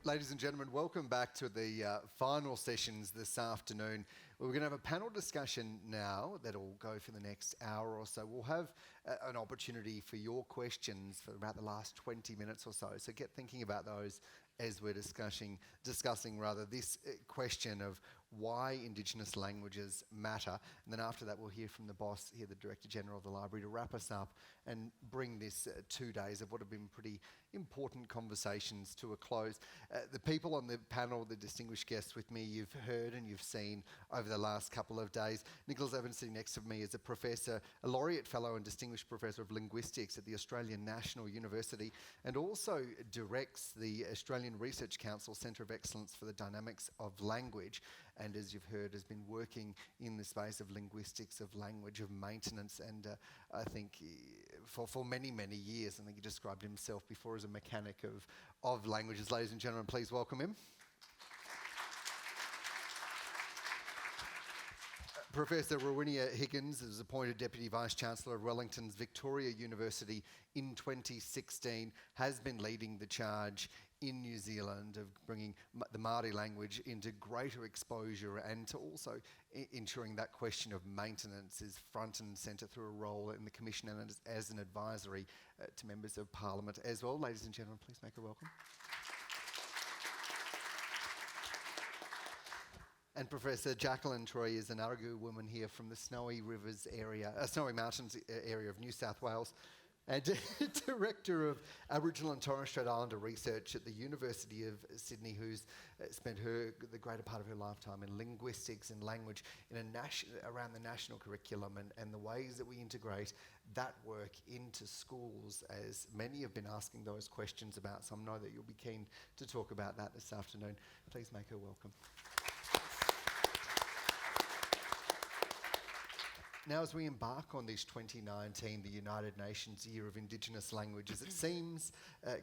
Ladies and gentlemen, welcome back to the final sessions this afternoon. We're going to have a panel discussion now that'll go for the next hour or so. We'll have an opportunity for your questions for about the last 20 minutes or so. So get thinking about those as we're discussing this question of why Indigenous languages matter. And then after that, we'll hear from the boss, the Director General of the Library, to wrap us up and bring this 2 days of what have been pretty important conversations to a close. The people on the panel, the distinguished guests with me, you've heard and you've seen over the last couple of days. Nicholas Evans, sitting next to me, is a professor, a laureate fellow and distinguished professor of linguistics at the Australian National University, and also directs the Australian Research Council Centre of Excellence for the Dynamics of Language, and as you've heard, has been working in the space of linguistics, of language, of maintenance, and I think for many, many years. I think he described himself before as a mechanic of languages. Ladies and gentlemen, please welcome him. Professor Rawinia Higgins is appointed Deputy Vice-Chancellor of Wellington's Victoria University in 2016, has been leading the charge in New Zealand of bringing the Māori language into greater exposure and to also ensuring that question of maintenance is front and centre through a role in the Commission and as an advisory to members of Parliament as well. Ladies and gentlemen, please make her welcome. And Professor Jacqueline Troy is an Aragu woman here from the Snowy Mountains area of New South Wales, and Director of Aboriginal and Torres Strait Islander Research at the University of Sydney, who's spent the greater part of her lifetime in linguistics and language around the national curriculum and the ways that we integrate that work into schools, as many have been asking those questions about. So I know that you'll be keen to talk about that this afternoon. Please make her welcome. Now, as we embark on this 2019, the United Nations Year of Indigenous Languages, it seems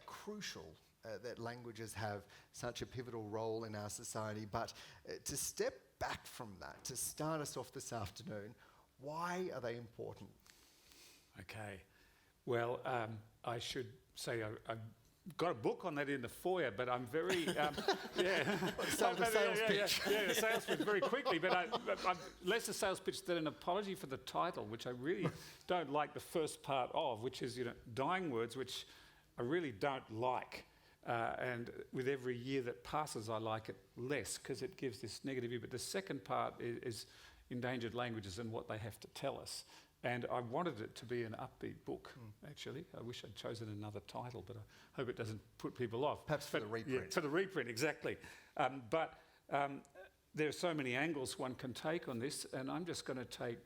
crucial that languages have such a pivotal role in our society. But to step back from that, to start us off this afternoon, why are they important? Okay. Well, I should say I've got a book on that in the foyer, but I'm very, sales pitch. Yeah, sales pitch very quickly, but I'm less a sales pitch than an apology for the title, which I really don't like the first part of, which is, dying words, which I really don't like. And with every year that passes, I like it less because it gives this negative view. But the second part is endangered languages and what they have to tell us. And I wanted it to be an upbeat book, actually. I wish I'd chosen another title, but I hope it doesn't put people off. Perhaps for the reprint. Yeah, for the reprint, exactly. But there are so many angles one can take on this, and I'm just going to take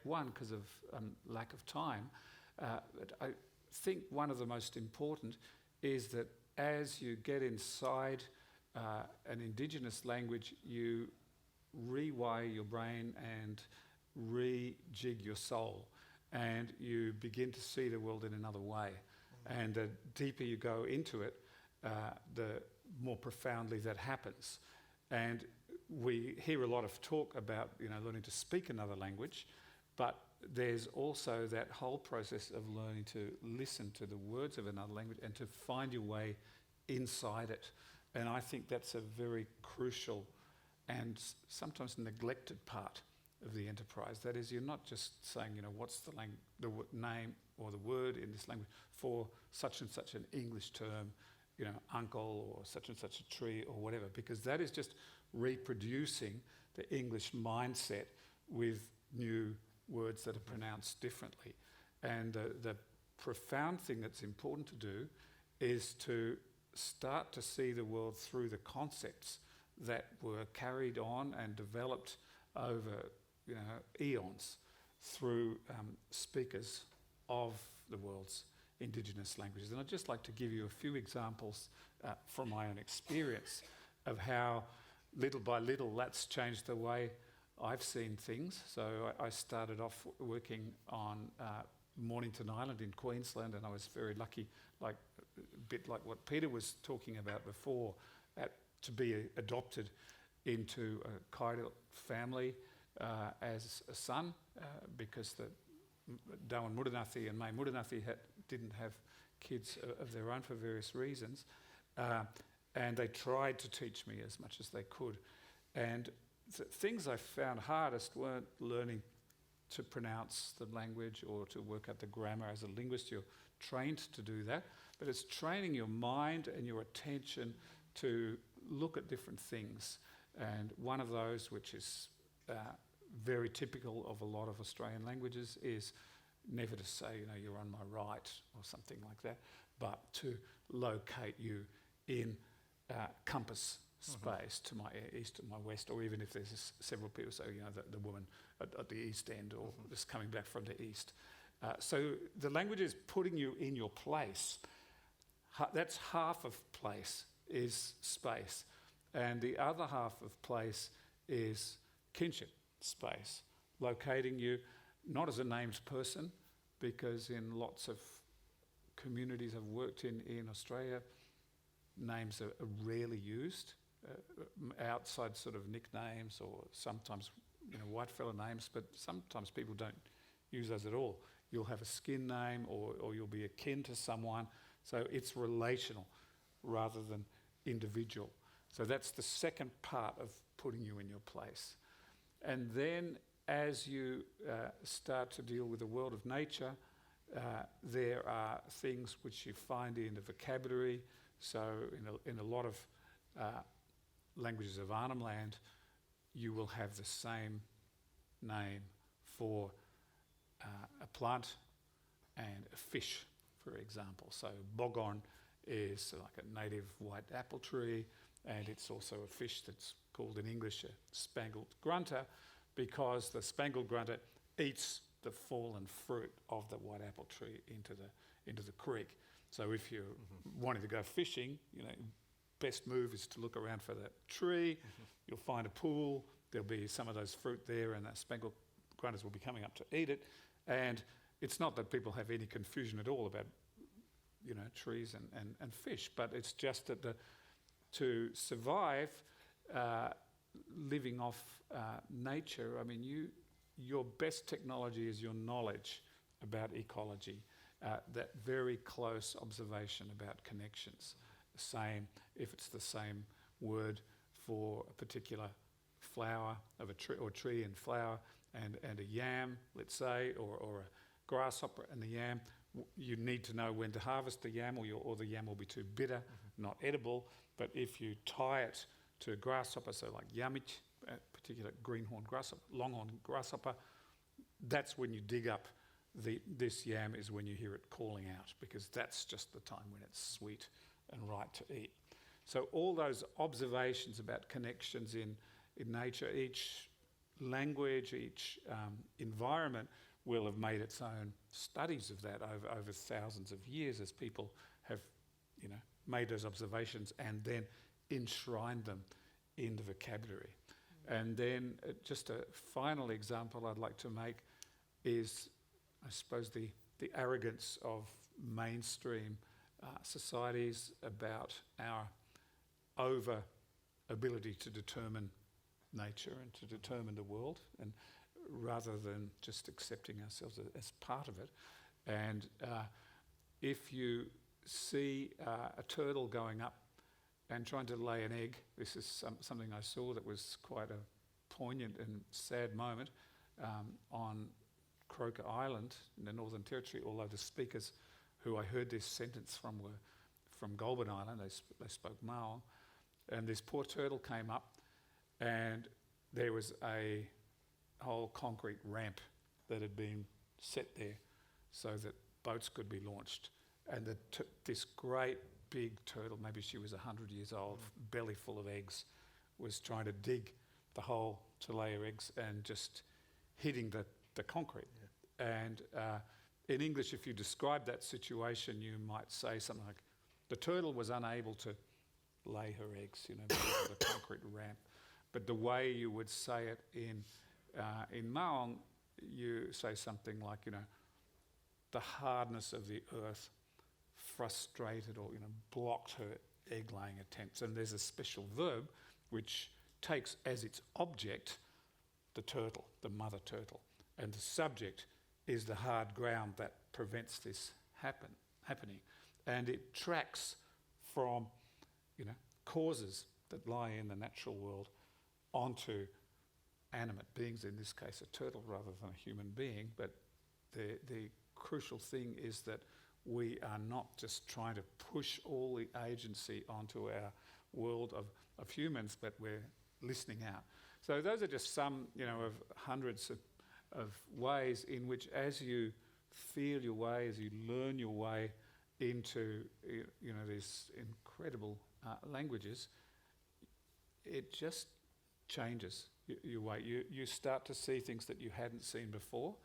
one because of lack of time. But I think one of the most important is that as you get inside an Indigenous language, you rewire your brain and rejig your soul, and you begin to see the world in another way. And the deeper you go into it, the more profoundly that happens. And we hear a lot of talk about learning to speak another language, but there's also that whole process of learning to listen to the words of another language and to find your way inside it. And I think that's a very crucial and sometimes neglected part of the enterprise. That is, you're not just saying, what's the name or the word in this language for such and such an English term, uncle or such and such a tree or whatever, because that is just reproducing the English mindset with new words that are pronounced differently. And the profound thing that's important to do is to start to see the world through the concepts that were carried on and developed over eons through speakers of the world's Indigenous languages. And I'd just like to give you a few examples from my own experience of how little by little that's changed the way I've seen things. So I started off working on Mornington Island in Queensland, and I was very lucky, a bit like what Peter was talking about before, to be adopted into a Kaida family as a son, because the Darwin Murunathi and May Murunathi didn't have kids of their own for various reasons. and they tried to teach me as much as they could. And the things I found hardest weren't learning to pronounce the language or to work out the grammar. As a linguist, you're trained to do that, but it's training your mind and your attention to look at different things. And one of those, which is very typical of a lot of Australian languages, is never to say, you're on my right or something like that, but to locate you in compass space, to my east and my west, or even if there's several people, so the woman at the east end, or just coming back from the east. So the language is putting you in your place. That's half of place is space, and the other half of place is kinship space, locating you not as a named person, because in lots of communities I've worked in Australia, names are rarely used, outside sort of nicknames or sometimes white fella names, but sometimes people don't use those at all. You'll have a skin name or you'll be akin to someone, so it's relational rather than individual. So that's the second part of putting you in your place. And then as you start to deal with the world of nature, there are things which you find in the vocabulary. So in a lot of languages of Arnhem Land, you will have the same name for a plant and a fish, for example. So bogorn is like a native white apple tree, and it's also a fish that's called in English a spangled grunter, because the spangled grunter eats the fallen fruit of the white apple tree into the creek. So if you're wanting to go fishing, best move is to look around for that tree. You'll find a pool. There'll be some of those fruit there, and the spangled grunters will be coming up to eat it. And it's not that people have any confusion at all about, trees and fish, but it's just that to survive living off nature, your best technology is your knowledge about ecology, that very close observation about connections. Same if it's the same word for a particular flower of a tree, or tree and flower, and a yam, let's say, or a grasshopper and the yam. You need to know when to harvest the yam, or the yam will be too bitter, not edible. But if you tie it to a grasshopper, so like yamich, a particular greenhorn grasshopper, longhorn grasshopper, that's when you dig up this yam, is when you hear it calling out, because that's just the time when it's sweet and right to eat. So all those observations about connections in nature, each language, each environment will have made its own studies of that over thousands of years, as people have made those observations and then enshrined them in the vocabulary. And then just a final example I'd like to make is, I suppose, the arrogance of mainstream societies about our over ability to determine nature and to determine the world, and rather than just accepting ourselves as part of it. And if you see a turtle going up and trying to lay an egg, this is something I saw that was quite a poignant and sad moment on Croker Island in the Northern Territory, although the speakers who I heard this sentence from were from Goulburn Island. They spoke Maong, and this poor turtle came up, and there was a whole concrete ramp that had been set there so that boats could be launched, and this great big turtle, maybe she was 100 years old, belly full of eggs, was trying to dig the hole to lay her eggs and just hitting the concrete. Yeah. And in English, if you describe that situation, you might say something like, the turtle was unable to lay her eggs, because of the concrete ramp. But the way you would say it in Maong, you say something like, the hardness of the earth frustrated or blocked her egg-laying attempts. And there's a special verb which takes as its object the turtle, the mother turtle, and the subject is the hard ground that prevents this happening. And it tracks from causes that lie in the natural world onto animate beings, in this case a turtle rather than a human being. But the crucial thing is that we are not just trying to push all the agency onto our world of humans, but we're listening out. So those are just some, of hundreds of ways in which, as you feel your way, as you learn your way into, these incredible languages, it just changes your way. You start to see things that you hadn't seen before.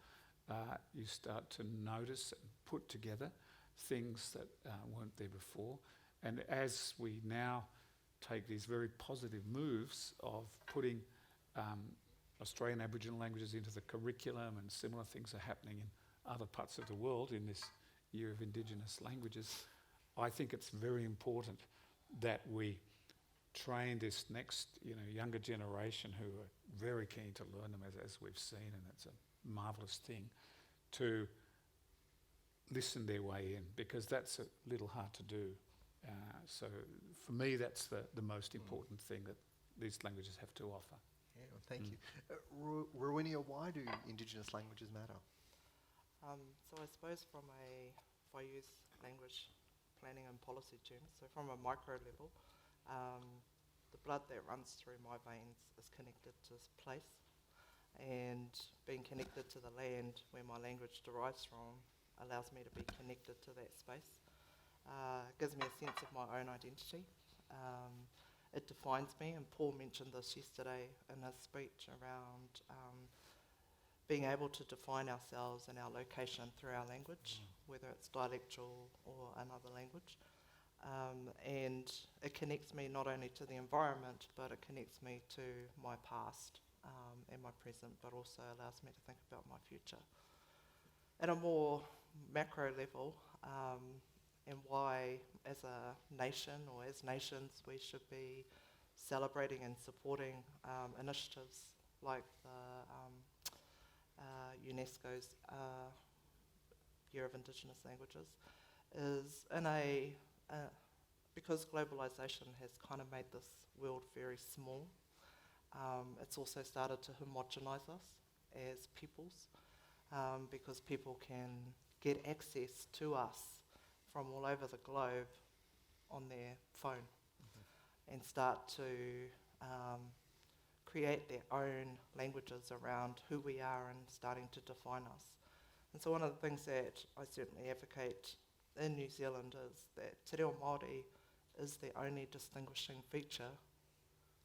You start to notice and put together things that weren't there before. And as we now take these very positive moves of putting Australian Aboriginal languages into the curriculum, and similar things are happening in other parts of the world in this year of Indigenous languages, I think it's very important that we train this next, younger generation who are very keen to learn them, as we've seen, and it's a marvellous thing, to listen their way in, because that's a little hard to do. So for me, that's the most important thing that these languages have to offer. Yeah, well, thank you. Rawinia, why do Indigenous languages matter? So I suppose if I use language planning and policy terms, so from a micro level, the blood that runs through my veins is connected to this place, and being connected to the land where my language derives from allows me to be connected to that space. Gives me a sense of my own identity. It defines me, and Paul mentioned this yesterday in his speech around being able to define ourselves and our location through our language, whether it's dialectal or another language. And it connects me not only to the environment, but it connects me to my past and my present, but also allows me to think about my future. At a more macro level, and why as a nation or as nations we should be celebrating and supporting initiatives like UNESCO's Year of Indigenous Languages is because globalisation has kind of made this world very small. It's also started to homogenise us as peoples, because people can get access to us from all over the globe on their phone, and start to create their own languages around who we are and starting to define us. And so one of the things that I certainly advocate in New Zealand is that Te Reo Māori is the only distinguishing feature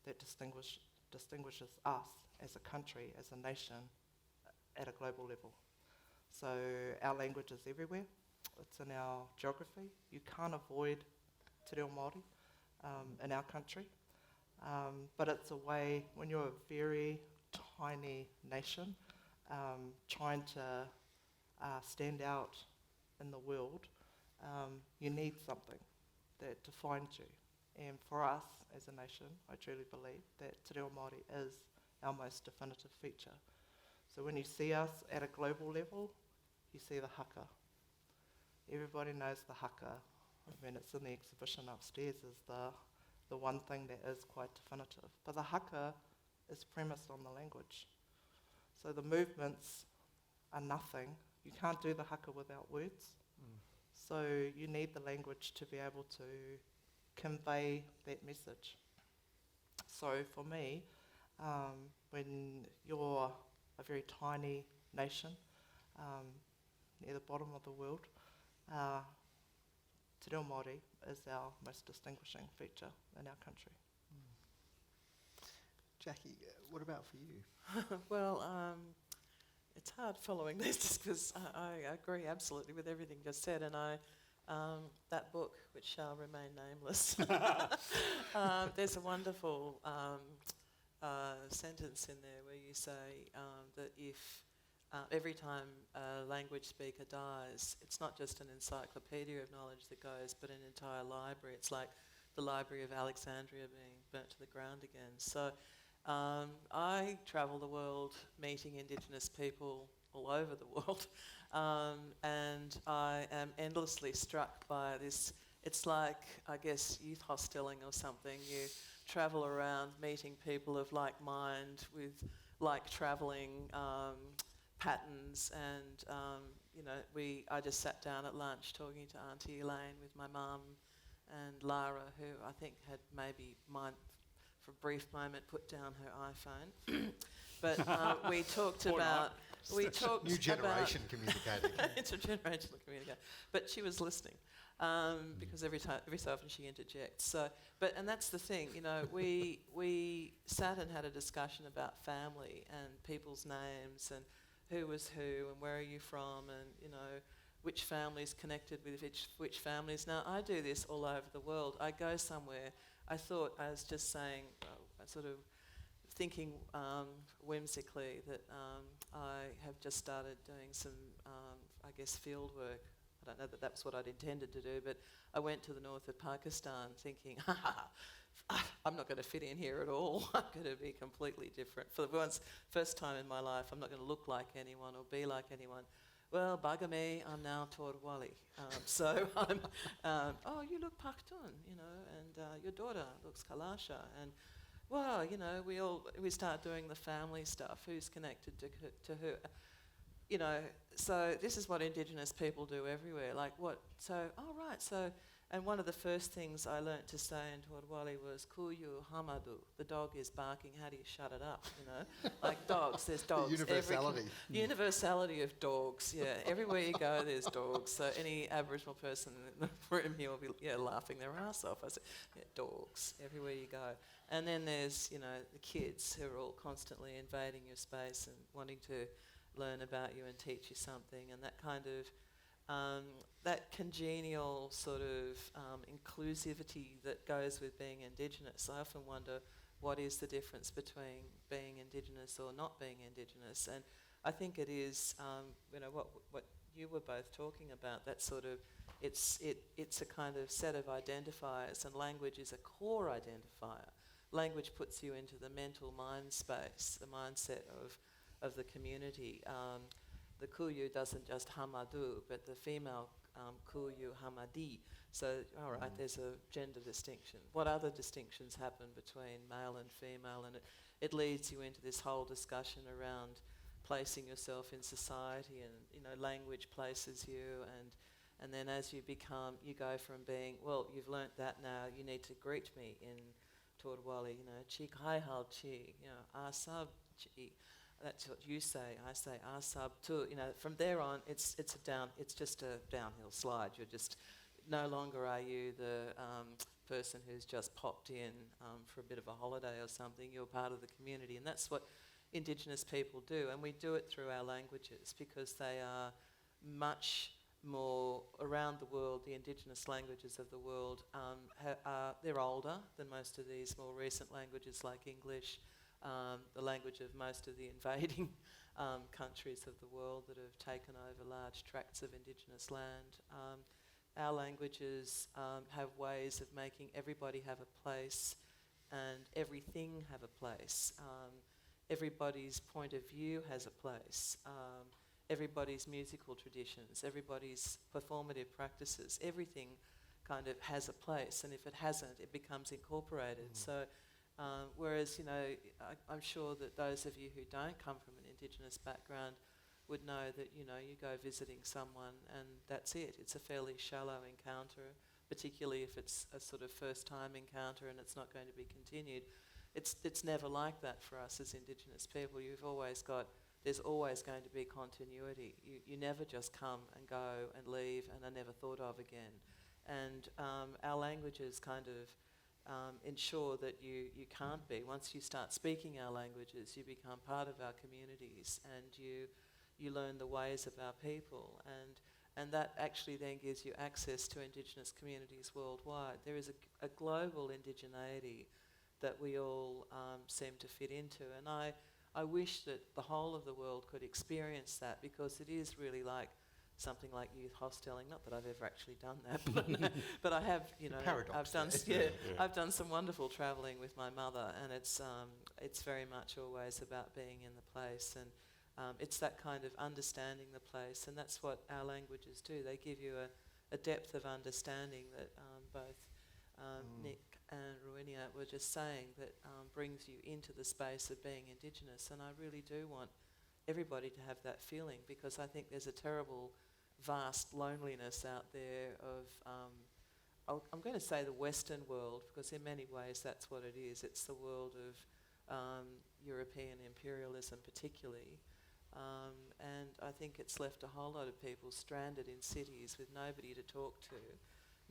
that distinguishes us as a country, as a nation, at a global level. So our language is everywhere. It's in our geography. You can't avoid Te Reo Māori in our country. But it's a way, when you're a very tiny nation, trying to stand out in the world, you need something that defines you. And for us as a nation, I truly believe that Te Reo Māori is our most definitive feature. So when you see us at a global level, you see the haka. Everybody knows the haka. I mean, it's in the exhibition upstairs, is the one thing that is quite definitive. But the haka is premised on the language. So the movements are nothing. You can't do the haka without words. So you need the language to be able to convey that message. So for me, when you're a very tiny nation near the bottom of the world, Te Reo Māori is our most distinguishing feature in our country. Jackie, what about for you? Well, it's hard following this just because I agree absolutely with everything just said, and that book, which shall remain nameless, there's a wonderful sentence in there where you say that if every time a language speaker dies, it's not just an encyclopedia of knowledge that goes, but an entire library. It's like the Library of Alexandria being burnt to the ground again. So I travel the world meeting Indigenous people all over the world, and I am endlessly struck by this it's like, I guess, youth hosteling or something. You travel around meeting people of like mind with like travelling patterns, and I just sat down at lunch talking to Auntie Elaine with my mum and Lara, who I think had maybe for a brief moment put down her iPhone. But we talked about... New generation communicating. Intergenerational communication. But she was listening, because every so often she interjects. So, and that's the thing, we sat and had a discussion about family and people's names and who was who and where are you from, and which families connected with which families. Now I do this all over the world. I go somewhere. I thought I was just saying, sort of thinking whimsically that I have just started doing some, field work. I don't know that that's what I'd intended to do, but I went to the north of Pakistan thinking, I'm not going to fit in here at all. I'm going to be completely different. For the first time in my life, I'm not going to look like anyone or be like anyone. Well, bugger me, I'm now Torwali. So I'm, you look Pakhtun, and your daughter looks Kalasha. And well, we start doing the family stuff. Who's connected to who? So this is what Indigenous people do everywhere. Like what? So, and one of the first things I learnt to say in Torwali was Kuyu Hamadu. The dog is barking. How do you shut it up? Like dogs. There's dogs. Universality. Universality of dogs. Yeah. Everywhere you go, there's dogs. So any Aboriginal person in the room here will be laughing their ass off. I said, dogs. Everywhere you go. And then there's the kids who are all constantly invading your space and wanting to learn about you and teach you something, and that kind of that congenial sort of inclusivity that goes with being Indigenous. I often wonder what is the difference between being Indigenous or not being Indigenous, and I think it is what you were both talking about. That sort of it's a kind of set of identifiers, and language is a core identifier. Language puts you into the mental mind space, the mindset of the community. The Kuyu doesn't just Hamadu, but the female Kuyu Hamadi. So, all right, there's a gender distinction. What other distinctions happen between male and female? And it leads you into this whole discussion around placing yourself in society, and language places you, and then as you go from being, well, you've learnt that now, you need to greet me in Torwali, Chi Kai Hal Chi, Asab Chi. That's what you say. I say asab too. From there on, it's just a downhill slide. You're just no longer are you the person who's just popped in for a bit of a holiday or something. You're part of the community, and that's what Indigenous people do. And we do it through our languages because they are much more around the world. The Indigenous languages of the world they're older than most of these more recent languages like English. The language of most of the invading countries of the world that have taken over large tracts of Indigenous land. Our languages have ways of making everybody have a place and everything have a place. Everybody's point of view has a place. Everybody's musical traditions, everybody's performative practices, everything kind of has a place, and if it hasn't, it becomes incorporated. So. Whereas, I'm sure that those of you who don't come from an Indigenous background would know that, you go visiting someone and that's it. It's a fairly shallow encounter, particularly if it's a sort of first-time encounter and it's not going to be continued. It's never like that for us as Indigenous people. There's always going to be continuity. You never just come and go and leave and are never thought of again. And our languages kind of ensure that you can't be. Once you start speaking our languages, you become part of our communities, and you learn the ways of our people, and that actually then gives you access to Indigenous communities worldwide. There is a global indigeneity that we all seem to fit into, and I wish that the whole of the world could experience that, because it is really like something like youth hosteling. Not that I've ever actually done that, but I have. I've done some wonderful travelling with my mother, and it's very much always about being in the place, and it's that kind of understanding the place, and that's what our languages do. They give you a depth of understanding that both Nick and Rawinia were just saying, that brings you into the space of being Indigenous. And I really do want everybody to have that feeling, because I think there's a terrible, vast loneliness out there of, I'm going to say the Western world, because in many ways that's what it is. It's the world of European imperialism particularly. And I think it's left a whole lot of people stranded in cities with nobody to talk to.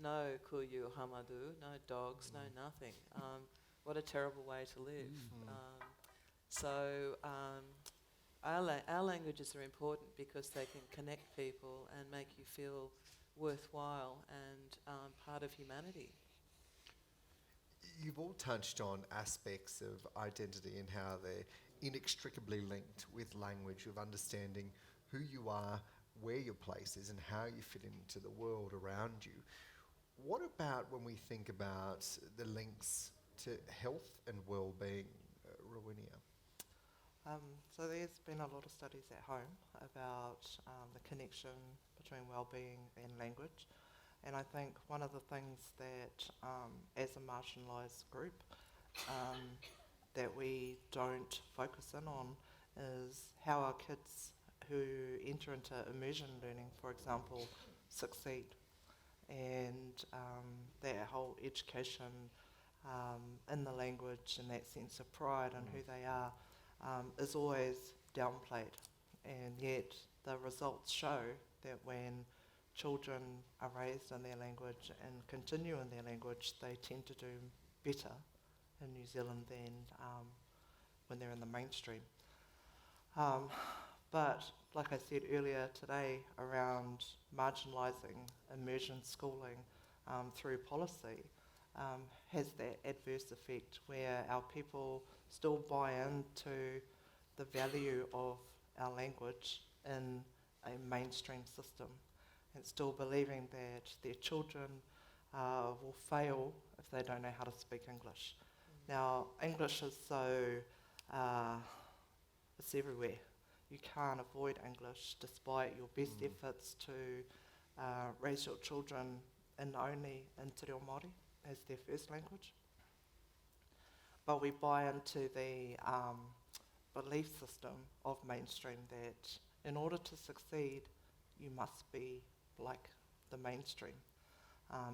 No kuyu hamadu, no dogs, no nothing. What a terrible way to live. Our languages are important because they can connect people and make you feel worthwhile and part of humanity. You've all touched on aspects of identity and how they're inextricably linked with language, of understanding who you are, where your place is, and how you fit into the world around you. What about when we think about the links to health and well-being, Rawinia? So there's been a lot of studies at home about the connection between well-being and language. And I think one of the things that, as a marginalised group, that we don't focus in on is how our kids who enter into immersion learning, for example, succeed. And that whole education in the language and that sense of pride in who they are is always downplayed. And yet the results show that when children are raised in their language and continue in their language, they tend to do better in New Zealand than when they're in the mainstream. But like I said earlier today, around marginalising immersion schooling through policy has that adverse effect where our people still buy into the value of our language in a mainstream system, and still believing that their children will fail if they don't know how to speak English. Now, English is so, it's everywhere. You can't avoid English despite your best efforts to raise your children in only in Te Reo Māori as their first language. But we buy into the belief system of mainstream that in order to succeed, you must be like the mainstream,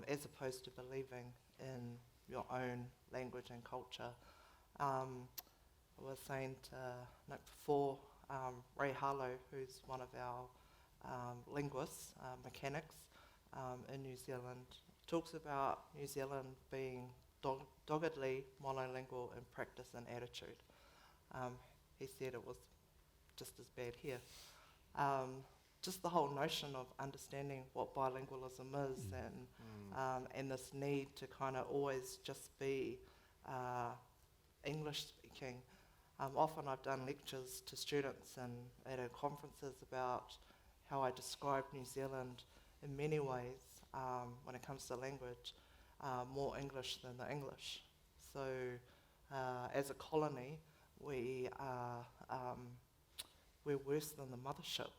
as opposed to believing in your own language and culture. I was saying to Nick before, Ray Harlow, who's one of our linguists, mechanics in New Zealand, talks about New Zealand being doggedly monolingual in practice and attitude. He said it was just as bad here. Just the whole notion of understanding what bilingualism is and this need to kind of always just be English speaking. Often I've done lectures to students and at conferences about how I describe New Zealand in many ways when it comes to language, more English than the English. So as a colony, we're worse than the mothership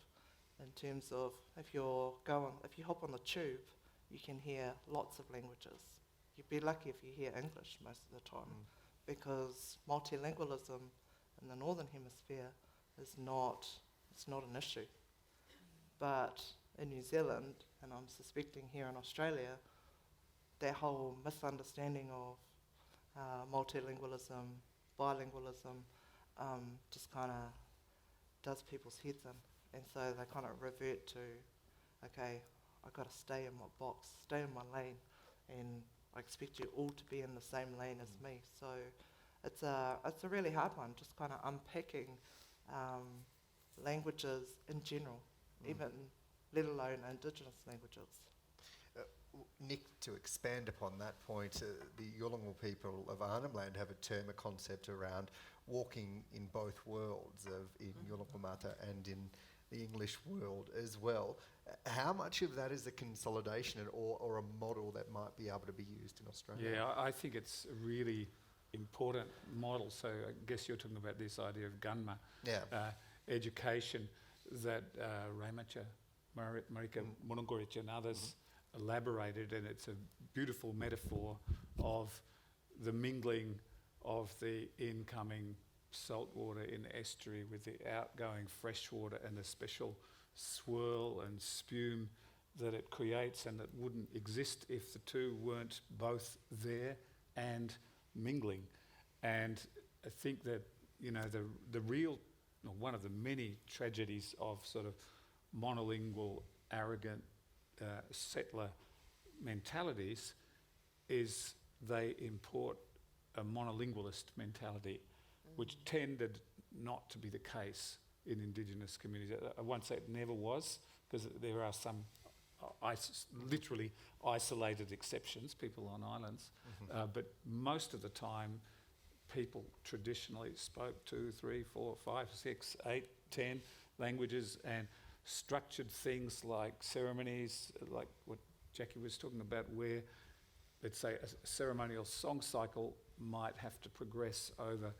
in terms of if you hop on the tube, you can hear lots of languages. You'd be lucky if you hear English most of the time, because multilingualism in the Northern Hemisphere is not an issue. But in New Zealand, and I'm suspecting here in Australia, that whole misunderstanding of multilingualism, bilingualism, just kind of does people's heads in. And so they kind of revert to, okay, I've got to stay in my box, stay in my lane, and I expect you all to be in the same lane as me. So it's a really hard one, just kind of unpacking languages in general, even let alone Indigenous languages. Nick, to expand upon that point, the Yolngu people of Arnhem Land have a term, a concept around walking in both worlds, in Yolngu Mata and in the English world as well. How much of that is a consolidation or a model that might be able to be used in Australia? Yeah, I think it's a really important model. So I guess you're talking about this idea of gunma, education that Raimacha, Marika Munungurich and others elaborated, and it's a beautiful metaphor of the mingling of the incoming salt water in the estuary with the outgoing fresh water and the special swirl and spume that it creates, and that wouldn't exist if the two weren't both there and mingling. And I think that, you know, the real, one of the many tragedies of sort of monolingual, arrogant settler mentalities is they import a monolingualist mentality, which tended not to be the case in Indigenous communities. I won't say it never was, because there are some literally isolated exceptions, people on islands, but most of the time people traditionally spoke 2, 3, 4, 5, 6, 8, 10 languages, and structured things like ceremonies, like what Jackie was talking about, where, let's say, a ceremonial song cycle might have to progress over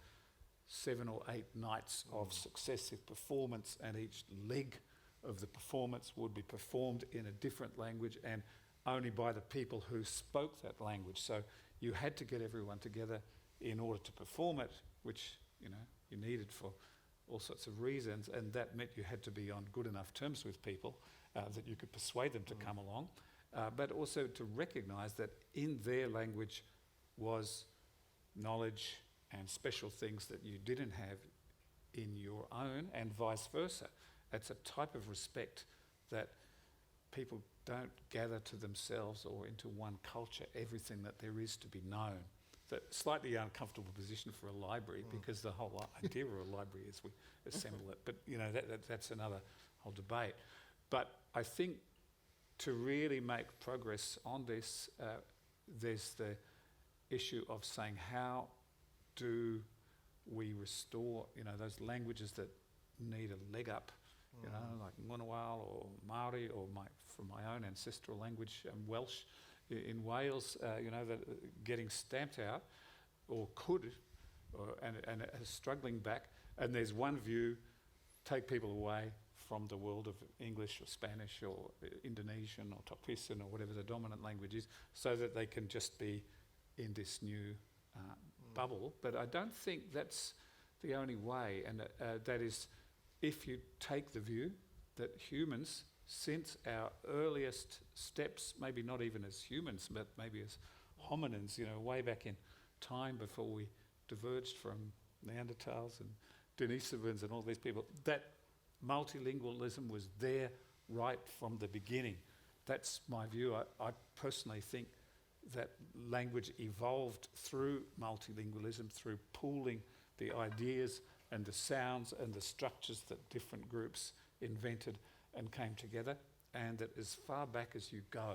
7 or 8 nights of successive performance, and each leg of the performance would be performed in a different language and only by the people who spoke that language. So you had to get everyone together in order to perform it, which, you know, you needed for all sorts of reasons, and that meant you had to be on good enough terms with people that you could persuade them to come along, but also to recognise that in their language was knowledge and special things that you didn't have in your own, and vice versa. It's a type of respect that people don't gather to themselves or into one culture everything that there is to be known. That slightly uncomfortable position for a library, because the whole idea of a library is we assemble it. But, you know, that's another whole debate. But I think to really make progress on this, there's the issue of saying, how do we restore, you know, those languages that need a leg up, you know, like Ngunnawal or Māori, or from my own ancestral language, Welsh in Wales, you know, that getting stamped out, or could, and struggling back. And there's one view, take people away from the world of English or Spanish or Indonesian or Topisan or whatever the dominant language is, so that they can just be in this new bubble. But I don't think that's the only way, and that is, if you take the view that humans, since our earliest steps, maybe not even as humans, but maybe as hominins, you know, way back in time before we diverged from Neanderthals and Denisovans and all these people, that multilingualism was there right from the beginning. That's my view. I personally think that language evolved through multilingualism, through pooling the ideas and the sounds and the structures that different groups invented and came together, and that as far back as you go,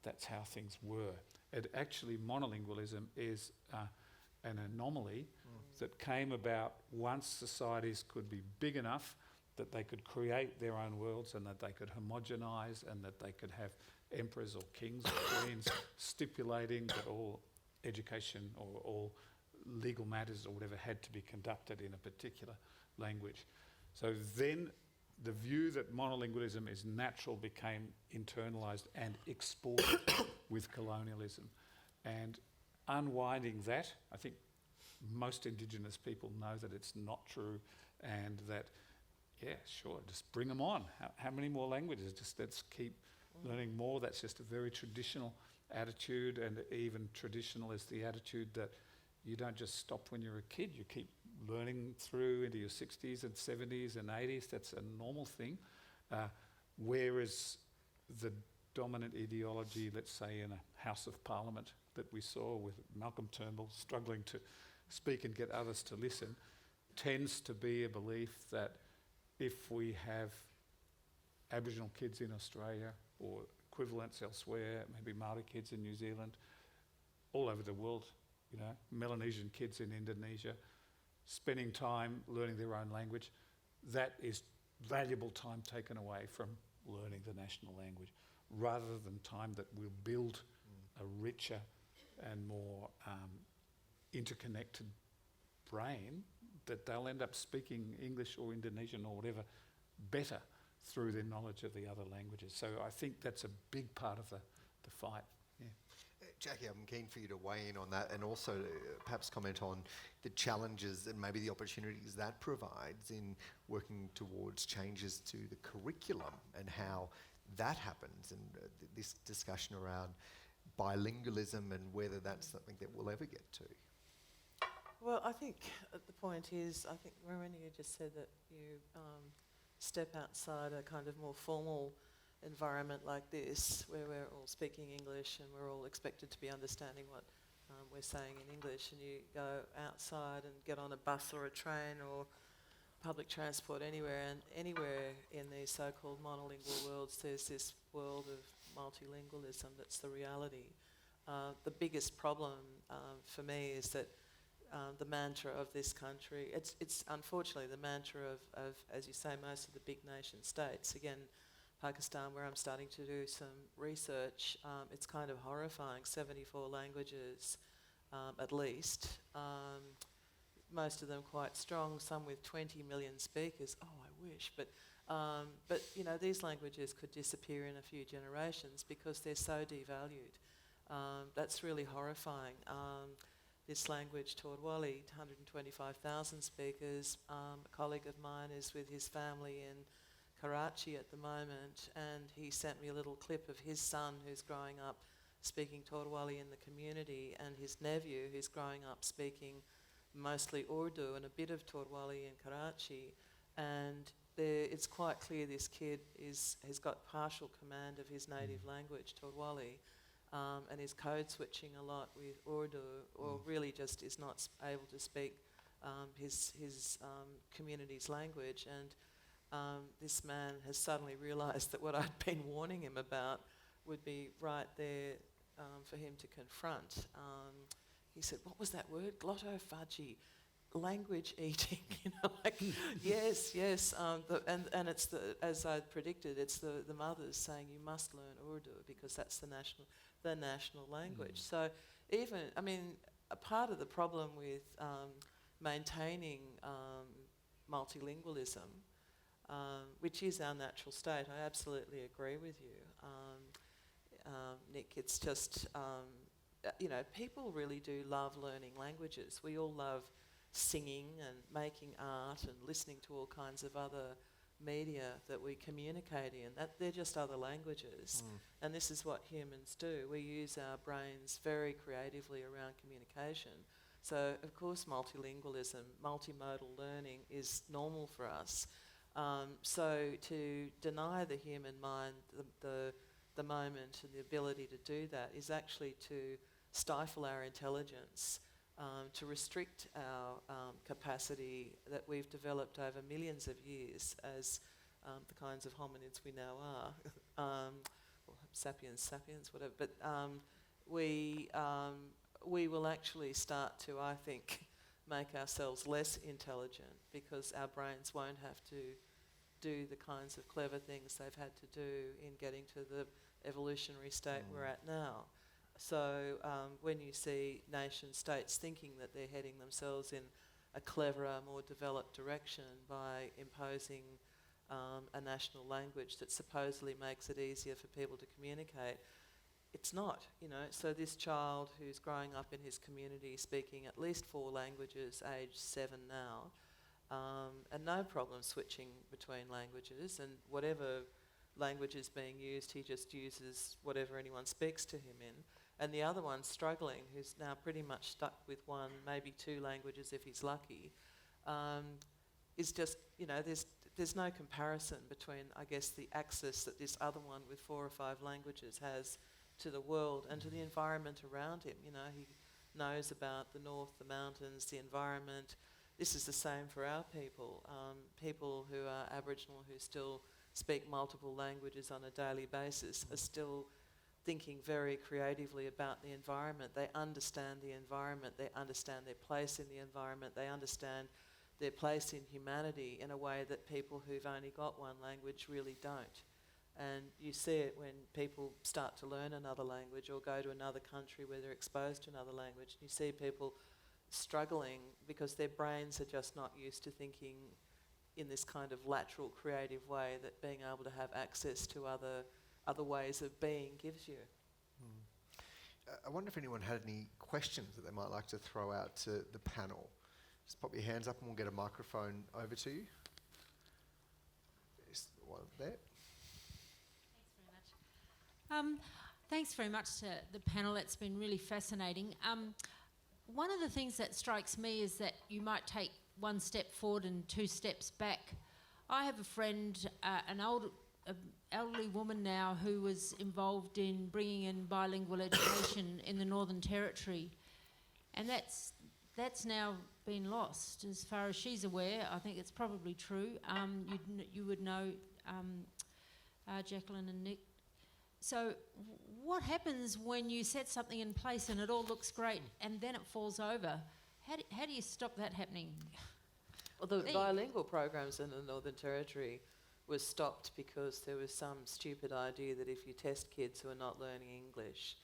that's how things were. And actually, monolingualism is an anomaly that came about once societies could be big enough that they could create their own worlds, and that they could homogenise, and that they could have emperors or kings or queens stipulating that all education or all legal matters or whatever had to be conducted in a particular language. So then the view that monolingualism is natural became internalised and exported with colonialism. And unwinding that, I think most Indigenous people know that it's not true, and that, yeah, sure, just bring them on. How many more languages? Just let's keep learning more. That's just a very traditional attitude, and even traditional is the attitude that you don't just stop when you're a kid. You keep learning through into your 60s and 70s and 80s. That's a normal thing. Whereas the dominant ideology, let's say in a House of Parliament that we saw with Malcolm Turnbull struggling to speak and get others to listen, tends to be a belief that if we have Aboriginal kids in Australia, or equivalents elsewhere, maybe Māori kids in New Zealand, all over the world, you know, Melanesian kids in Indonesia, spending time learning their own language, that is valuable time taken away from learning the national language, rather than time that will build a richer and more interconnected brain, that they'll end up speaking English or Indonesian or whatever better through their knowledge of the other languages. So I think that's a big part of the fight. Yeah. Jackie, I'm keen for you to weigh in on that and also perhaps comment on the challenges and maybe the opportunities that provides in working towards changes to the curriculum and how that happens, and this discussion around bilingualism and whether that's something that we'll ever get to. Well, I think the point is, I think Rawinia just said that you step outside a kind of more formal environment like this, where we're all speaking English and we're all expected to be understanding what we're saying in English, and you go outside and get on a bus or a train or public transport anywhere, and anywhere in these so-called monolingual worlds, there's this world of multilingualism that's the reality. The biggest problem for me is that the mantra of this country, it's unfortunately the mantra of, as you say, most of the big nation states. Again, Pakistan, where I'm starting to do some research, it's kind of horrifying, 74 languages at least, most of them quite strong, some with 20 million speakers. Oh, I wish, but you know, these languages could disappear in a few generations because they're so devalued. That's really horrifying. This language, Tordwali, 125,000 speakers. A colleague of mine is with his family in Karachi at the moment, and he sent me a little clip of his son who's growing up speaking Tordwali in the community, and his nephew who's growing up speaking mostly Urdu and a bit of Tordwali in Karachi. And it's quite clear this kid has got partial command of his native language, Tordwali, and is code switching a lot with Urdu, or really just is not able to speak his community's language. And this man has suddenly realised that what I'd been warning him about would be right there for him to confront. He said, "What was that word? Glottophagy, language eating." You know, like yes. And it's as I predicted, it's the mothers saying you must learn Urdu because that's the national language. So even, I mean, a part of the problem with maintaining multilingualism, which is our natural state, I absolutely agree with you, Nick. It's just, you know, people really do love learning languages. We all love singing and making art and listening to all kinds of other media that we communicate in. That they're just other languages. And this is what humans do. We use our brains very creatively around communication. So, of course, multilingualism, multimodal learning is normal for us. So to deny the human mind the moment and the ability to do that is actually to stifle our intelligence, to restrict our capacity that we've developed over millions of years as the kinds of hominids we now are, or sapiens, whatever. But we will actually start to, I think, make ourselves less intelligent because our brains won't have to do the kinds of clever things they've had to do in getting to the evolutionary state we're at now. So when you see nation states thinking that they're heading themselves in a cleverer, more developed direction by imposing a national language that supposedly makes it easier for people to communicate, it's not, you know. So this child who's growing up in his community speaking at least 4 languages, age 7 now, and no problem switching between languages, and whatever language is being used, he just uses whatever anyone speaks to him in. And the other one struggling, who's now pretty much stuck with 1, maybe 2 languages if he's lucky, is just, you know, there's no comparison between, I guess, the access that this other one with 4 or 5 languages has to the world and to the environment around him. You know, he knows about the north, the mountains, the environment. This is the same for our people. People who are Aboriginal who still speak multiple languages on a daily basis are still thinking very creatively about the environment. They understand the environment, they understand their place in the environment, they understand their place in humanity in a way that people who've only got 1 language really don't. And you see it when people start to learn another language or go to another country where they're exposed to another language. You see people struggling because their brains are just not used to thinking in this kind of lateral creative way that being able to have access to other ways of being gives you. I wonder if anyone had any questions that they might like to throw out to the panel. Just pop your hands up and we'll get a microphone over to you. There's one there. Thanks very much to the panel. It's been really fascinating. One of the things that strikes me is that you might take one step forward and two steps back. I have a friend, an elderly woman now, who was involved in bringing in bilingual education in the Northern Territory, and that's now been lost as far as she's aware. I think it's probably true. You would know Jacqueline and Nick. So what happens when you set something in place and it all looks great and then it falls over? How do you stop that happening? Well, the bilingual programs in the Northern Territory was stopped because there was some stupid idea that if you test kids who are not learning English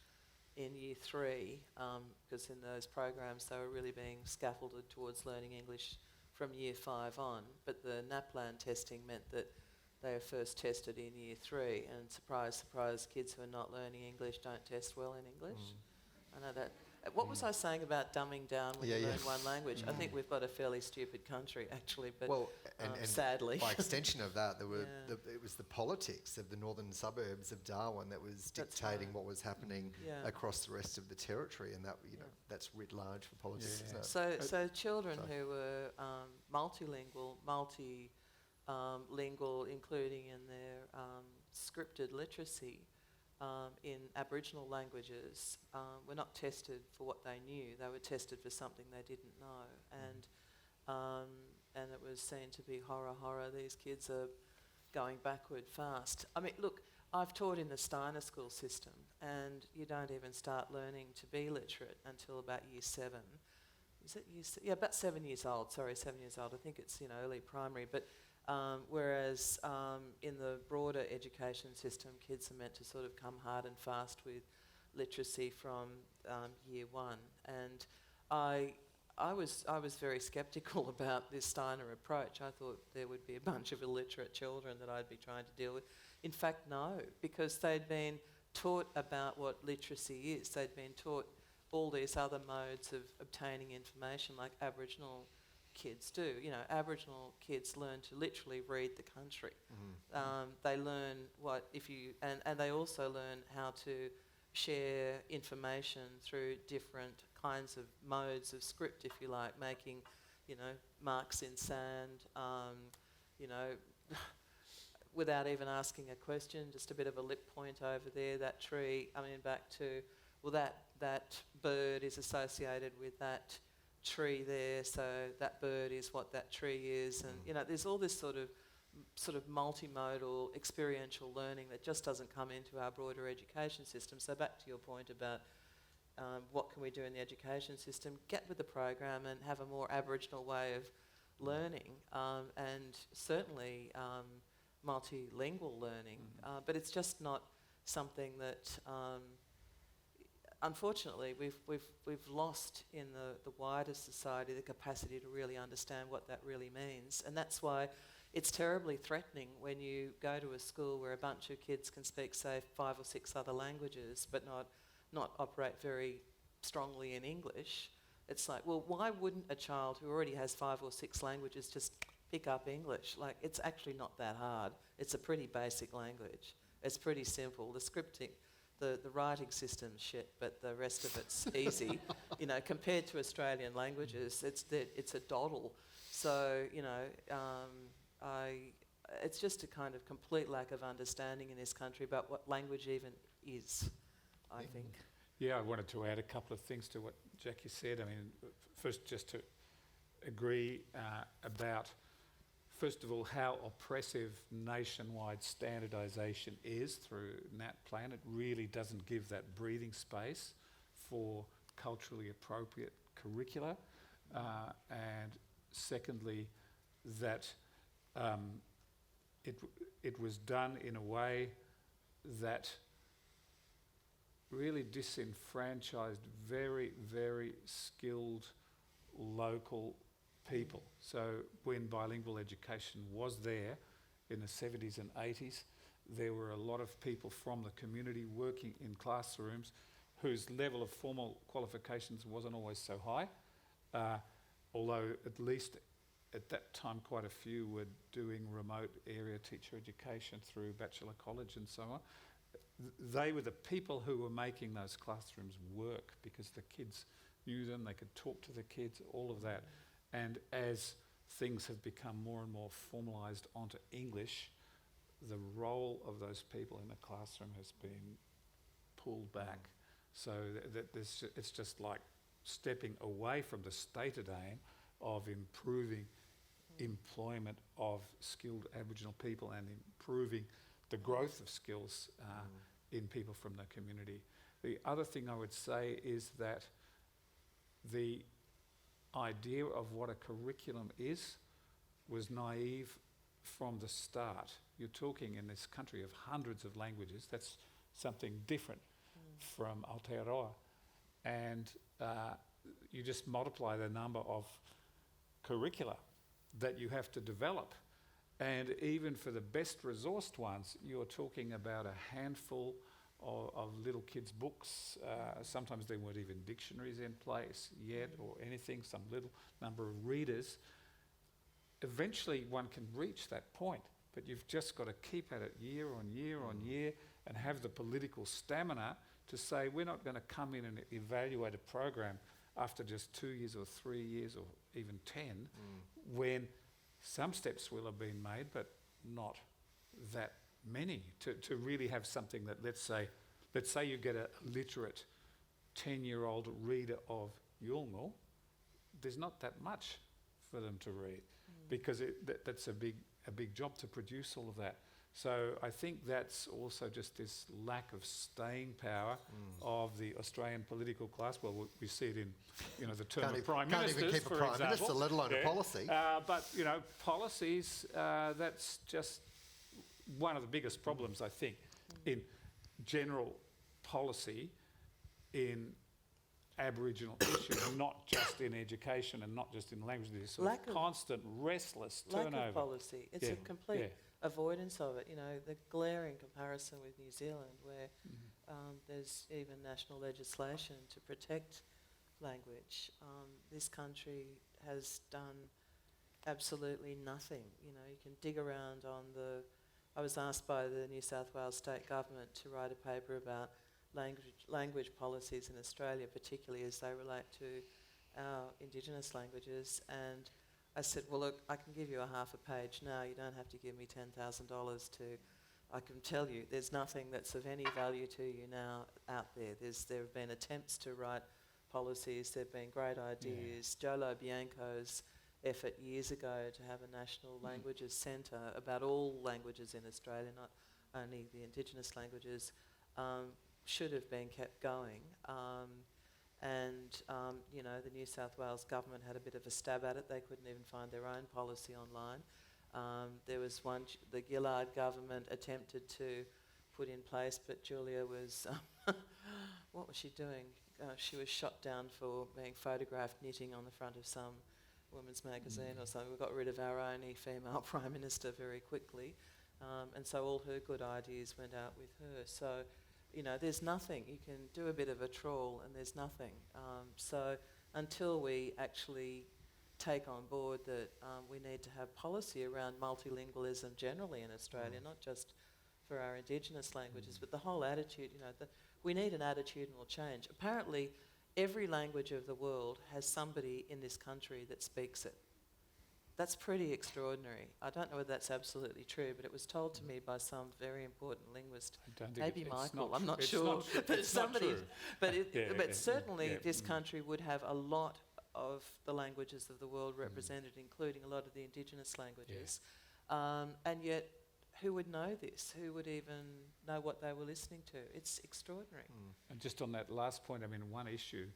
in Year 3, because in those programs they were really being scaffolded towards learning English from Year 5 on, but the NAPLAN testing meant that they are first tested in Year 3, and surprise, surprise, kids who are not learning English don't test well in English. I know that. What was I saying about dumbing down when you learn one language? I think we've got a fairly stupid country, actually, but and sadly. by extension of that, there were it was the politics of the northern suburbs of Darwin that was dictating what was happening across the rest of the territory, and that that's writ large for politics. Isn't it? So children who were multilingual, lingual, including in their scripted literacy in Aboriginal languages, were not tested for what they knew. They were tested for something they didn't know, and it was seen to be horror. These kids are going backward fast. I mean, look, I've taught in the Steiner school system, and you don't even start learning to be literate until about Year 7. Is it Year 7? Yeah, about 7 years old. Sorry, 7 years old. I think it's early primary, but. Whereas in the broader education system, kids are meant to sort of come hard and fast with literacy from Year 1. And I was very sceptical about this Steiner approach. I thought there would be a bunch of illiterate children that I'd be trying to deal with. In fact, no, because they'd been taught about what literacy is. They'd been taught all these other modes of obtaining information like Aboriginal kids do. Aboriginal kids learn to literally read the country. They learn and they also learn how to share information through different kinds of modes of script, if you like, making, marks in sand, without even asking a question, just a bit of a lip point over there, that tree, back to, that bird is associated with that tree there, so that bird is what that tree is, and there's all this sort of multimodal experiential learning that just doesn't come into our broader education system. So back to your point about what can we do in the education system, get with the program and have a more Aboriginal way of learning, and certainly multilingual learning, but it's just not something that unfortunately, we've lost in the wider society the capacity to really understand what that really means, and that's why it's terribly threatening when you go to a school where a bunch of kids can speak, say, 5 or 6 other languages, but not operate very strongly in English. It's like, well, why wouldn't a child who already has 5 or 6 languages just pick up English? Like, it's actually not that hard. It's a pretty basic language. It's pretty simple. The scripting. The writing system's shit, but the rest of it's easy. Compared to Australian languages, it's a doddle. So, it's just a kind of complete lack of understanding in this country about what language even is, I think. Yeah, I wanted to add a couple of things to what Jackie said. First, just to agree about, first of all, how oppressive nationwide standardisation is through NAPLAN. It really doesn't give that breathing space for culturally appropriate curricula. And secondly, that it was done in a way that really disenfranchised very, very skilled local people. So when bilingual education was there in the 70s and 80s, there were a lot of people from the community working in classrooms whose level of formal qualifications wasn't always so high, although at least at that time quite a few were doing remote area teacher education through bachelor college and so on. They were the people who were making those classrooms work because the kids knew them, they could talk to the kids, all of that. And as things have become more and more formalised onto English, the role of those people in the classroom has been pulled back. So it's just like stepping away from the stated aim of improving employment of skilled Aboriginal people and improving the growth of skills in people from the community. The other thing I would say is that the idea of what a curriculum is was naive from the start. You're talking in this country of hundreds of languages. That's something different from Aotearoa. And you just multiply the number of curricula that you have to develop. And even for the best resourced ones, you're talking about a handful of little kids' books. Sometimes there weren't even dictionaries in place yet or anything, some little number of readers. Eventually one can reach that point, but you've just got to keep at it year on year on year and have the political stamina to say we're not going to come in and evaluate a program after just 2 years or 3 years or even 10 when some steps will have been made, but not that many to really have something that, let's say you get a literate 10-year-old reader of Yolngu, there's not that much for them to read because that's a big job to produce all of that. So I think that's also just this lack of staying power of the Australian political class. Well, we see it in the term of prime ministers, can't even keep a prime minister, let alone a policy. But policies, that's just one of the biggest problems, I think, in general policy in Aboriginal issues, not just in education and not just in language. There's sort of constant restless turnover. Lack of policy. It's a complete avoidance of it. The glaring comparison with New Zealand, where there's even national legislation to protect language. This country has done absolutely nothing. You can dig around on I was asked by the New South Wales State Government to write a paper about language policies in Australia, particularly as they relate to our Indigenous languages. And I said, well, look, I can give you a half a page now. You don't have to give me $10,000 I can tell you there's nothing that's of any value to you now out there. There have been attempts to write policies. There have been great ideas. Yeah. Jolo Bianco's effort years ago to have a national languages centre about all languages in Australia, not only the Indigenous languages, should have been kept going. The New South Wales government had a bit of a stab at it. They couldn't even find their own policy online. There was one the Gillard government attempted to put in place, but Julia was, what was she doing? She was shot down for being photographed knitting on the front of some women's magazine or something. We got rid of our only female Prime Minister very quickly. And so all her good ideas went out with her. So, there's nothing. You can do a bit of a trawl and there's nothing. So until we actually take on board that we need to have policy around multilingualism generally in Australia, not just for our Indigenous languages, but the whole attitude, we need an attitudinal change. Apparently, every language of the world has somebody in this country that speaks it. That's pretty extraordinary. I don't know whether that's absolutely true, but it was told to me by some very important linguist, maybe Michael, I'm not sure, but somebody. But certainly this country would have a lot of the languages of the world represented, including a lot of the Indigenous languages. And yet, who would know this? Who would even know what they were listening to? It's extraordinary. And just on that last point, one issue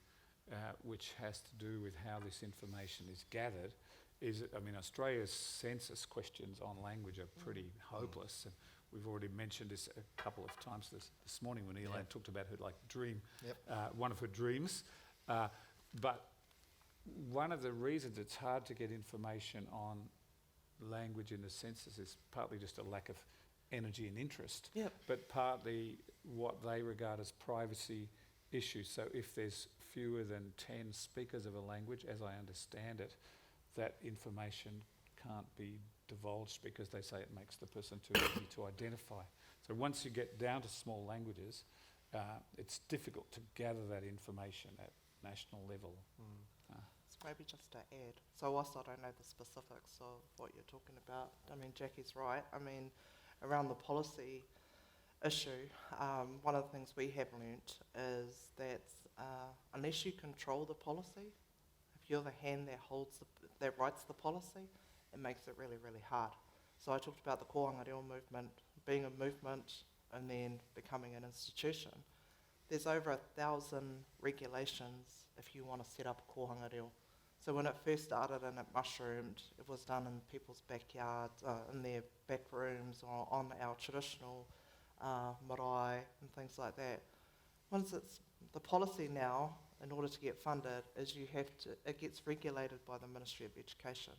which has to do with how this information is gathered is, Australia's census questions on language are pretty hopeless. And we've already mentioned this a couple of times this morning when Elaine talked about her dream, one of her dreams. But one of the reasons it's hard to get information on language in the census is partly just a lack of energy and interest, Yep. but partly what they regard as privacy issues. So if there's fewer than 10 speakers of a language, as I understand it, that information can't be divulged because they say it makes the person too easy to identify. So once you get down to small languages, it's difficult to gather that information at national level. So maybe just to add, so whilst I don't know the specifics of what you're talking about, I mean, Jackie's right. I mean, around the policy issue, one of the things we have learnt is that unless you control the policy, if you're the hand that writes the policy, it makes it really, really hard. So I talked about the Kohanga Reo movement being a movement and then becoming an institution. There's over 1,000 regulations if you want to set up a Kohanga Reo. So when it first started and it mushroomed, it was done in people's backyards, in their back rooms, or on our traditional marae and things like that. Once it's the policy now, in order to get funded, is it gets regulated by the Ministry of Education.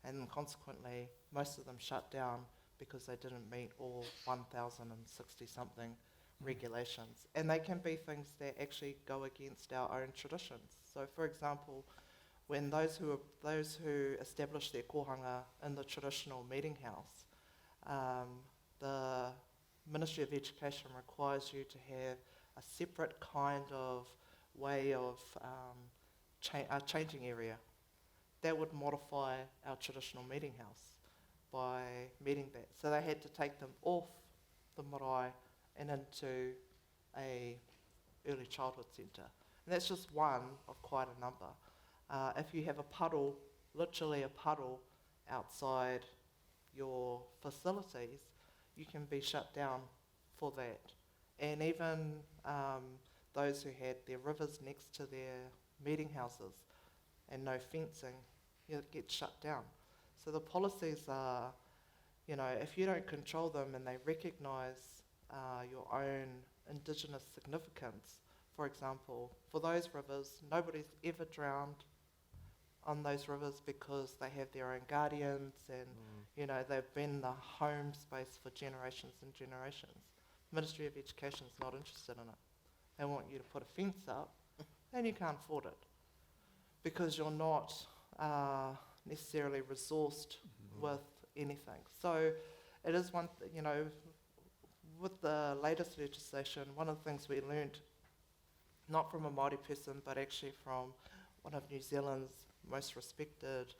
And consequently, most of them shut down because they didn't meet all 1,060 something regulations. And they can be things that actually go against our own traditions. So for example, when those who establish their kohanga in the traditional meeting house, the Ministry of Education requires you to have a separate kind of way of changing area. That would modify our traditional meeting house by meeting that. So they had to take them off the marae and into a early childhood centre. And that's just one of quite a number. If you have a puddle, literally a puddle outside your facilities, you can be shut down for that. And even those who had their rivers next to their meeting houses and no fencing, get shut down. So the policies are, if you don't control them and they recognise your own Indigenous significance, for example, for those rivers, nobody's ever drowned on those rivers because they have their own guardians and, they've been the home space for generations and generations. Ministry of Education's not interested in it. They want you to put a fence up and you can't afford it because you're not necessarily resourced with anything. So it is one, with the latest legislation, one of the things we learnt, not from a Māori person, but actually from one of New Zealand's most respected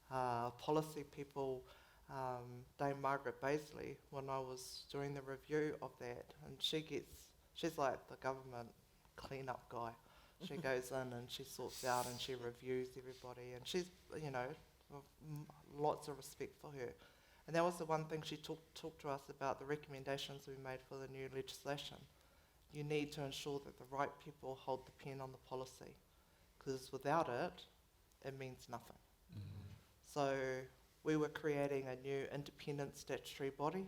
policy people, Dame Margaret Baisley, when I was doing the review of that, and she's like the government clean-up guy. She goes in and she sorts out and she reviews everybody, and she's, lots of respect for her. And that was the one thing she talked to us about, the recommendations we made for the new legislation. You need to ensure that the right people hold the pen on the policy, because without it, it means nothing. So we were creating a new independent statutory body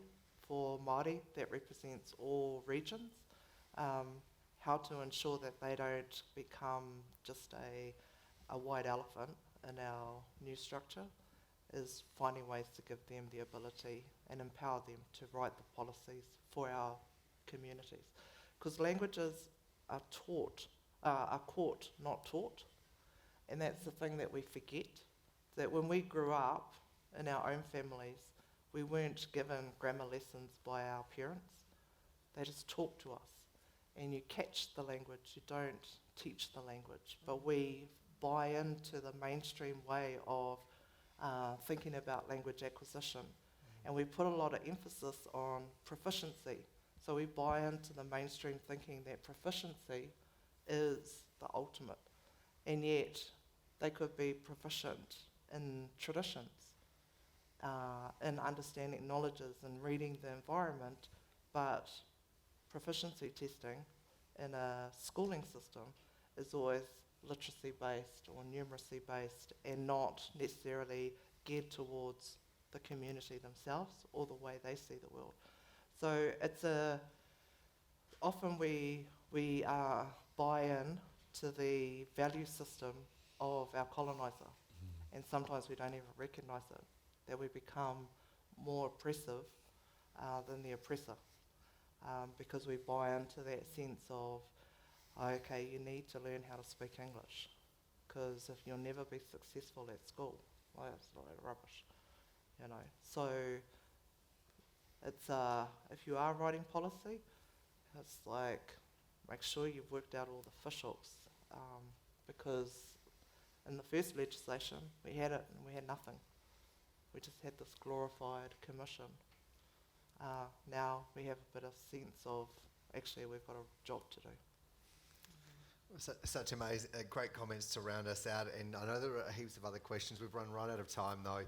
for Māori that represents all regions, how to ensure that they don't become just a white elephant in our new structure is finding ways to give them the ability and empower them to write the policies for our communities. Because languages are caught, not taught. And that's the thing that we forget, that when we grew up in our own families, we weren't given grammar lessons by our parents. They just talked to us. And you catch the language, you don't teach the language. But we buy into the mainstream way of thinking about language acquisition. And we put a lot of emphasis on proficiency. So we buy into the mainstream thinking that proficiency is the ultimate. And yet, they could be proficient in traditions, in understanding knowledges and reading the environment, but proficiency testing in a schooling system is always literacy-based or numeracy-based and not necessarily geared towards the community themselves or the way they see the world. So it's often we buy in to the value system of our coloniser. And sometimes we don't even recognise it, that we become more oppressive than the oppressor, because we buy into that sense of, okay, you need to learn how to speak English, because if you'll never be successful at school, well, it's not that rubbish, you know. So it's if you are writing policy, it's like, make sure you've worked out all the fish hooks, because in the first legislation we had it and we had nothing. We just had this glorified commission. Now we have a bit of sense of, actually we've got a job to do. Such amazing, great comments to round us out, and I know there are heaps of other questions. We've run right out of time though.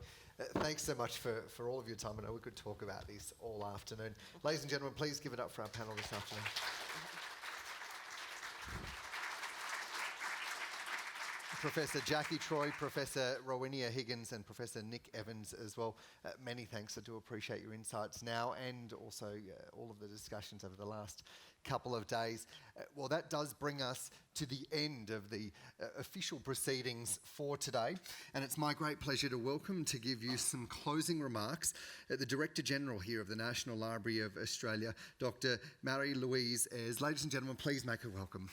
Thanks so much for all of your time. I know we could talk about this all afternoon. Ladies and gentlemen, please give it up for our panel this afternoon. Professor Jackie Troy, Professor Rawinia Higgins and Professor Nick Evans as well. Many thanks. I do appreciate your insights now and also all of the discussions over the last couple of days. Well, that does bring us to the end of the official proceedings for today, and it's my great pleasure to welcome, to give you some closing remarks, the Director General here of the National Library of Australia, Dr. Marie-Louise Ayres. Ladies and gentlemen, please make her welcome.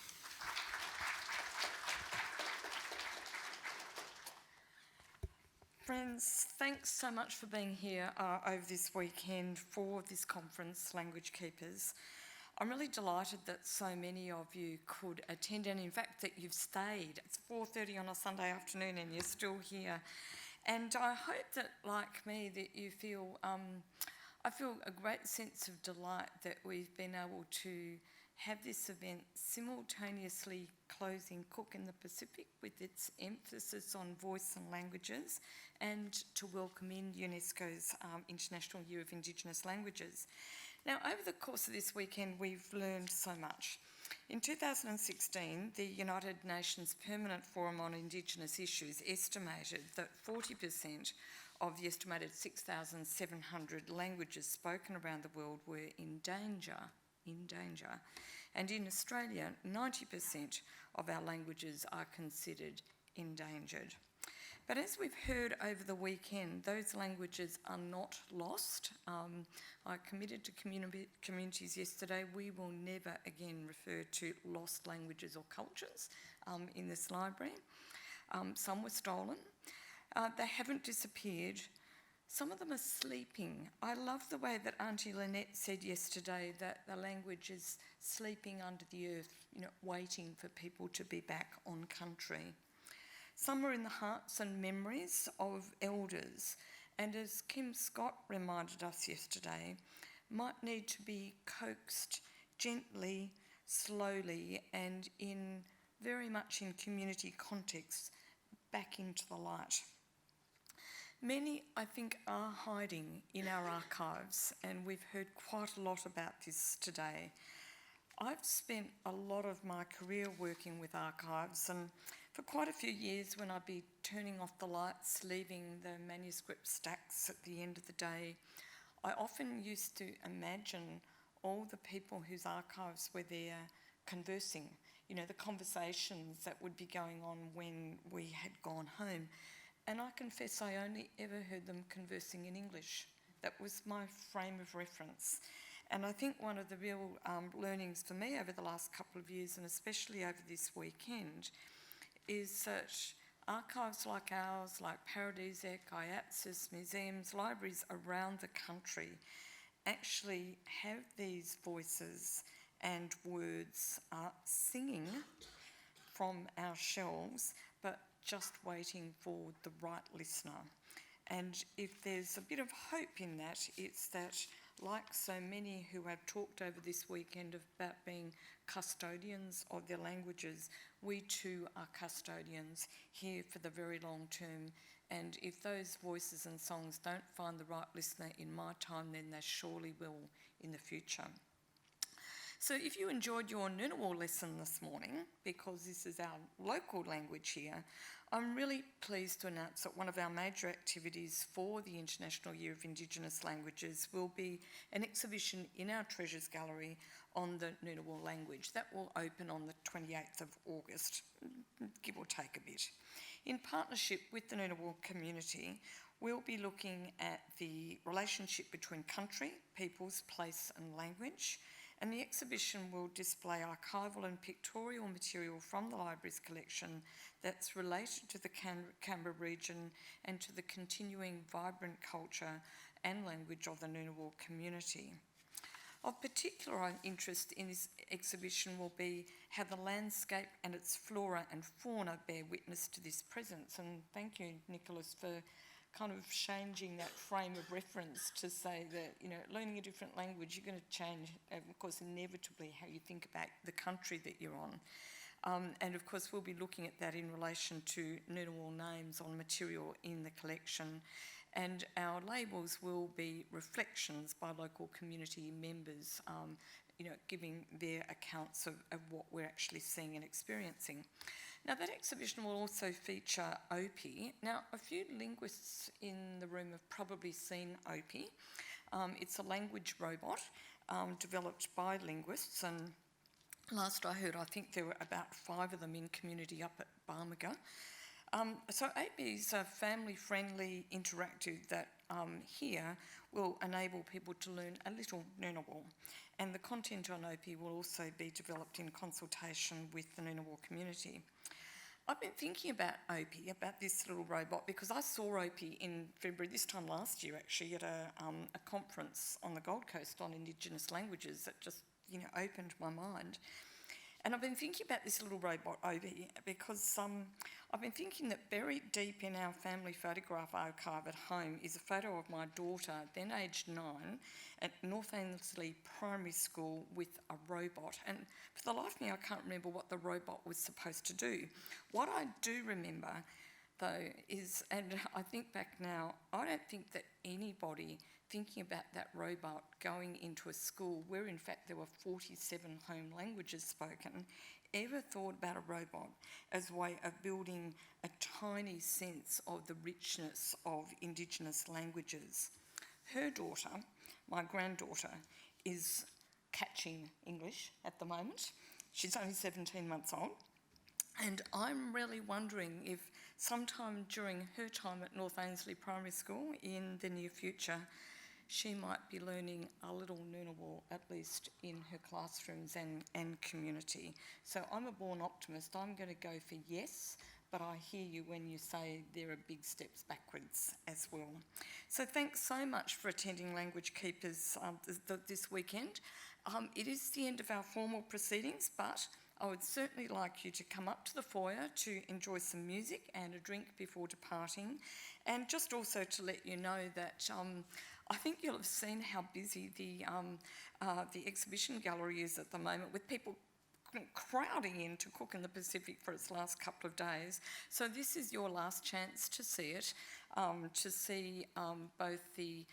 Friends, thanks so much for being here over this weekend for this conference, Language Keepers. I'm really delighted that so many of you could attend, and in fact that you've stayed. It's 4:30 on a Sunday afternoon and you're still here. And I hope that, like me, that you feel, I feel a great sense of delight that we've been able to have this event simultaneously closing Cook in the Pacific with its emphasis on voice and languages, and to welcome in UNESCO's International Year of Indigenous Languages. Now, over the course of this weekend, we've learned so much. In 2016, the United Nations Permanent Forum on Indigenous Issues estimated that 40% of the estimated 6,700 languages spoken around the world were in danger. And in Australia, 90% of our languages are considered endangered. But as we've heard over the weekend, those languages are not lost. I committed to communities yesterday, we will never again refer to lost languages or cultures in this library. Some were stolen. They haven't disappeared. Some of them are sleeping. I love the way that Auntie Lynette said yesterday that the language is sleeping under the earth, waiting for people to be back on country. Some are in the hearts and memories of elders, and as Kim Scott reminded us yesterday, might need to be coaxed gently, slowly, and very much in community contexts, back into the light. Many, I think, are hiding in our archives, and we've heard quite a lot about this today. I've spent a lot of my career working with archives, and for quite a few years when I'd be turning off the lights, leaving the manuscript stacks at the end of the day, I often used to imagine all the people whose archives were there conversing, the conversations that would be going on when we had gone home. And I confess I only ever heard them conversing in English. That was my frame of reference. And I think one of the real learnings for me over the last couple of years, and especially over this weekend, is that archives like ours, like Paradisec, IATSIS, museums, libraries around the country actually have these voices and words singing from our shelves, but just waiting for the right listener. And if there's a bit of hope in that, it's that, like so many who have talked over this weekend about being custodians of their languages, we too are custodians here for the very long term. And if those voices and songs don't find the right listener in my time, then they surely will in the future. So if you enjoyed your Ngunnawal lesson this morning, because this is our local language here, I'm really pleased to announce that one of our major activities for the International Year of Indigenous Languages will be an exhibition in our Treasures Gallery on the Ngunnawal language. That will open on the 28th of August, give or take a bit. In partnership with the Ngunnawal community, we'll be looking at the relationship between country, peoples, place and language, and the exhibition will display archival and pictorial material from the library's collection that's related to the Canberra region and to the continuing vibrant culture and language of the Ngunnawal community. Of particular interest in this exhibition will be how the landscape and its flora and fauna bear witness to this presence. And thank you, Nicholas, for kind of changing that frame of reference to say that, you know, learning a different language, you're going to change, of course, inevitably how you think about the country that you're on. And of course, we'll be looking at that in relation to Ngunnawal names on material in the collection. And our labels will be reflections by local community members, you know, giving their accounts of what we're actually seeing and experiencing. Now, that exhibition will also feature Opie. Now, a few linguists in the room have probably seen Opie. It's a language robot developed by linguists, and last I heard, I think there were about 5 of them in community up at Barmaga. So Opie is a family-friendly interactive that here will enable people to learn a little Ngunnawal. And the content on Opie will also be developed in consultation with the Ngunnawal community. I've been thinking about Opie, about this little robot, because I saw Opie in February, this time last year actually, at a conference on the Gold Coast on Indigenous languages that just, you know, opened my mind. And I've been thinking about this little robot, Opie, because I've been thinking that buried deep in our family photograph archive at home is a photo of my daughter, then aged 9, at North Ainsley Primary School with a robot. And for the life of me, I can't remember what the robot was supposed to do. What I do remember, though, is, and I think back now, I don't think that anybody thinking about that robot going into a school where in fact there were 47 home languages spoken, ever thought about a robot as a way of building a tiny sense of the richness of Indigenous languages. Her daughter, my granddaughter, is catching English at the moment. She's only 17 months old. And I'm really wondering if sometime during her time at North Ainsley Primary School in the near future, she might be learning a little Ngunnawal, at least in her classrooms and community. So I'm a born optimist. I'm going to go for yes, but I hear you when you say there are big steps backwards as well. So thanks so much for attending Language Keepers this weekend. It is the end of our formal proceedings, but I would certainly like you to come up to the foyer to enjoy some music and a drink before departing. And just also to let you know that I think you'll have seen how busy the exhibition gallery is at the moment, with people crowding in to Cook in the Pacific for its last couple of days. So this is your last chance to see it, to see both the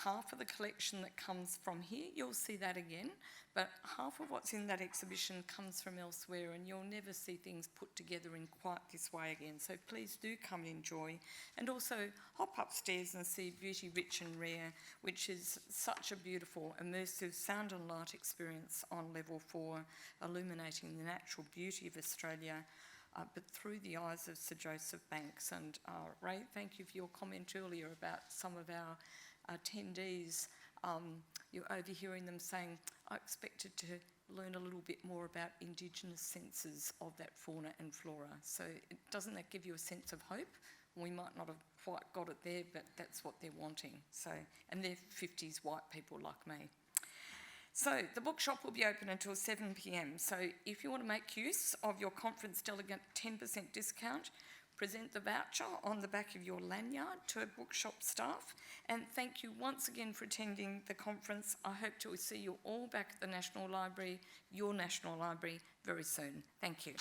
half of the collection that comes from here, you'll see that again, but half of what's in that exhibition comes from elsewhere, and you'll never see things put together in quite this way again. So please do come and enjoy, and also hop upstairs and see Beauty Rich and Rare, which is such a beautiful, immersive sound and light experience on level 4, illuminating the natural beauty of Australia, but through the eyes of Sir Joseph Banks. And Ray, thank you for your comment earlier about some of our attendees. You're overhearing them saying, I expected to learn a little bit more about Indigenous senses of that fauna and flora. So doesn't that give you a sense of hope? We might not have quite got it there, but that's what they're wanting. So, and they're 50s white people like me. So the bookshop will be open until 7 p.m. So if you want to make use of your conference delegate 10% discount, present the voucher on the back of your lanyard to a bookshop staff. And thank you once again for attending the conference. I hope to see you all back at the National Library, your National Library, very soon. Thank you.